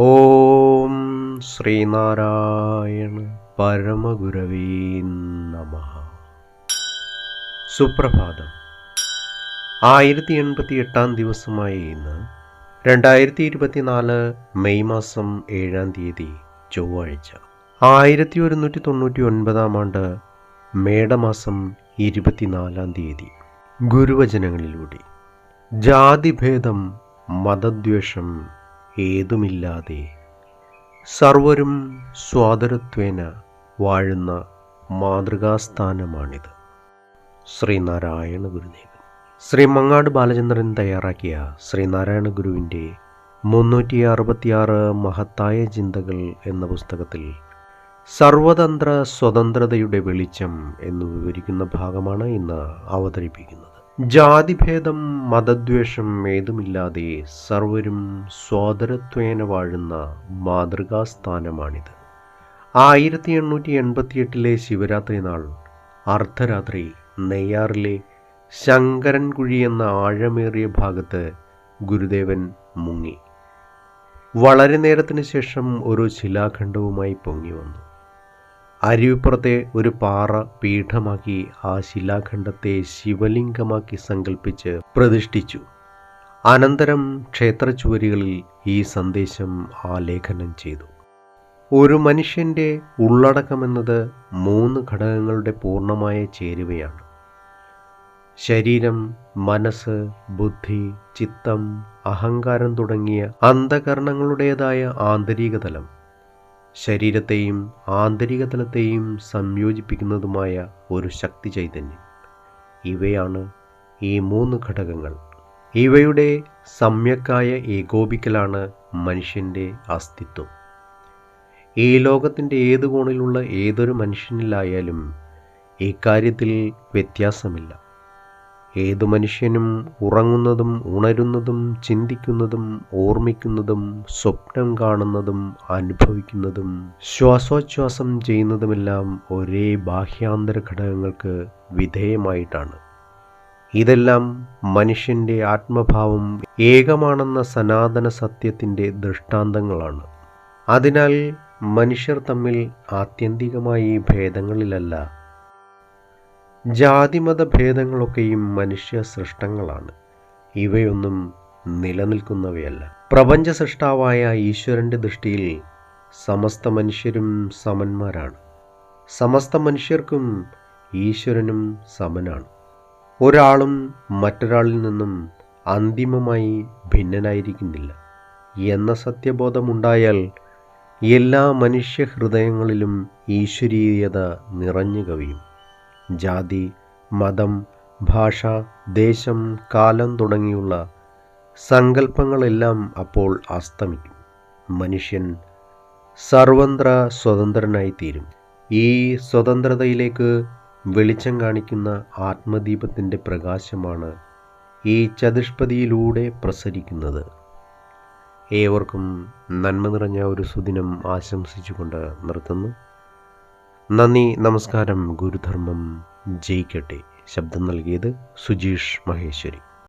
ഓം ശ്രീനാരായണ പരമഗുരവേ നമഃ. സുപ്രഭാതം. 1088 ദിവസമായ ഇന്ന് 2024 മെയ് മാസം 7 തീയതി ചൊവ്വാഴ്ച. 1199 ആണ്ട് മേടമാസം 24 തീയതി. ഗുരുവചനങ്ങളിലൂടെ ജാതിഭേദം മതദ്വേഷം ഏതുമില്ലാതെ സർവരും സ്വാതന്ത്ര്യത്വേന വാഴുന്ന മാതൃകാസ്ഥാനമാണിത്. ശ്രീനാരായണ ഗുരുദേവൻ. ശ്രീ മങ്ങാട് ബാലചന്ദ്രൻ തയ്യാറാക്കിയ ശ്രീനാരായണ ഗുരുവിൻ്റെ 366 മഹത്തായ ചിന്തകൾ എന്ന പുസ്തകത്തിൽ സർവതന്ത്ര സ്വതന്ത്രതയുടെ വെളിച്ചം എന്ന് വിവരിക്കുന്ന ഭാഗമാണ് ഇന്ന് അവതരിപ്പിക്കുന്നത്. ജാതിഭേദം മതദ്വേഷം ഏതുമില്ലാതെ സർവരും സ്വാതന്ത്ര്യത്വേന വാഴുന്ന മാതൃകാസ്ഥാനമാണിത്. 1888 ശിവരാത്രി നാൾ അർദ്ധരാത്രി നെയ്യാറിലെ ശങ്കരൻകുഴി എന്ന ആഴമേറിയ ഭാഗത്ത് ഗുരുദേവൻ മുങ്ങി. വളരെ നേരത്തിന് ശേഷം ഒരു ശിലാഖണ്ഡവുമായി പൊങ്ങി വന്നു. അരുവിപ്പുറത്തെ ഒരു പാറ പീഠമാക്കി ആ ശിലാഖണ്ഡത്തെ ശിവലിംഗമാക്കി സങ്കല്പിച്ച് പ്രതിഷ്ഠിച്ചു. അനന്തരം ക്ഷേത്രച്ചുവരുകളിൽ ഈ സന്ദേശം ആലേഖനം ചെയ്തു. ഒരു മനുഷ്യൻ്റെ ഉള്ളടക്കമെന്നത് 3 ഘടകങ്ങളുടെ പൂർണ്ണമായ ചേരുവയാണ്. ശരീരം, മനസ്സ്, ബുദ്ധി, ചിത്തം, അഹങ്കാരം തുടങ്ങിയ അന്ധകരണങ്ങളുടേതായ ആന്തരിക തലം, ശരീരത്തെയും ആന്തരിക തലത്തെയും സംയോജിപ്പിക്കുന്നതുമായ ഒരു ശക്തി ചൈതന്യം. ഇവയാണ് ഈ 3 ഘടകങ്ങൾ. ഇവയുടെ സമ്യക്കായ ഏകോപിക്കലാണ് മനുഷ്യൻ്റെ അസ്തിത്വം. ഈ ലോകത്തിൻ്റെ ഏത് കോണിലുള്ള ഏതൊരു മനുഷ്യനിലായാലും ഇക്കാര്യത്തിൽ വ്യത്യാസമില്ല. ഏതു മനുഷ്യനും ഉറങ്ങുന്നതും ഉണരുന്നതും ചിന്തിക്കുന്നതും ഓർമ്മിക്കുന്നതും സ്വപ്നം കാണുന്നതും അനുഭവിക്കുന്നതും ശ്വാസോച്ഛ്വാസം ചെയ്യുന്നതുമെല്ലാം ഒരേ ബാഹ്യാന്തര ഘടകങ്ങൾക്ക് വിധേയമായിട്ടാണ്. ഇതെല്ലാം മനുഷ്യൻ്റെ ആത്മഭാവം ഏകമാണെന്ന സനാതന സത്യത്തിൻ്റെ ദൃഷ്ടാന്തങ്ങളാണ്. അതിനാൽ മനുഷ്യർ തമ്മിൽ ആത്യന്തികമായി ഭേദങ്ങളിലല്ല. ജാതിമത ഭേദങ്ങളൊക്കെയും മനുഷ്യ സൃഷ്ടങ്ങളാണ്. ഇവയൊന്നും നിലനിൽക്കുന്നവയല്ല. പ്രപഞ്ച സൃഷ്ടാവായ ഈശ്വരൻ്റെ ദൃഷ്ടിയിൽ സമസ്ത മനുഷ്യരും സമന്മാരാണ്. സമസ്ത മനുഷ്യർക്കും ഈശ്വരനും സമനാണ്. ഒരാളും മറ്റൊരാളിൽ നിന്നും അന്തിമമായി ഭിന്നനായിരിക്കുന്നില്ല എന്ന സത്യബോധമുണ്ടായാൽ എല്ലാ മനുഷ്യ ഹൃദയങ്ങളിലും ഈശ്വരീയത നിറഞ്ഞു കവിയും. ജാതി, മതം, ഭാഷ, ദേശം, കാലം തുടങ്ങിയുള്ള സങ്കല്പങ്ങളെല്ലാം അപ്പോൾ അസ്തമിക്കും. മനുഷ്യൻ സർവത്ര സ്വതന്ത്രനായിത്തീരും. ഈ സ്വതന്ത്രതയിലേക്ക് വെളിച്ചം കാണിക്കുന്ന ആത്മദീപത്തിൻ്റെ പ്രകാശമാണ് ഈ ചതുഷ്പതിയിലൂടെ പ്രസരിക്കുന്നത്. ഏവർക്കും നന്മ നിറഞ്ഞ ഒരു സുദിനം ആശംസിച്ചുകൊണ്ട് നിർത്തുന്നു. നന്ദി, നമസ്കാരം. ഗുരുധർമ്മം ജയിക്കട്ടെ. ശബ്ദം നൽകിയത് സുജീഷ് മഹേശ്വരി.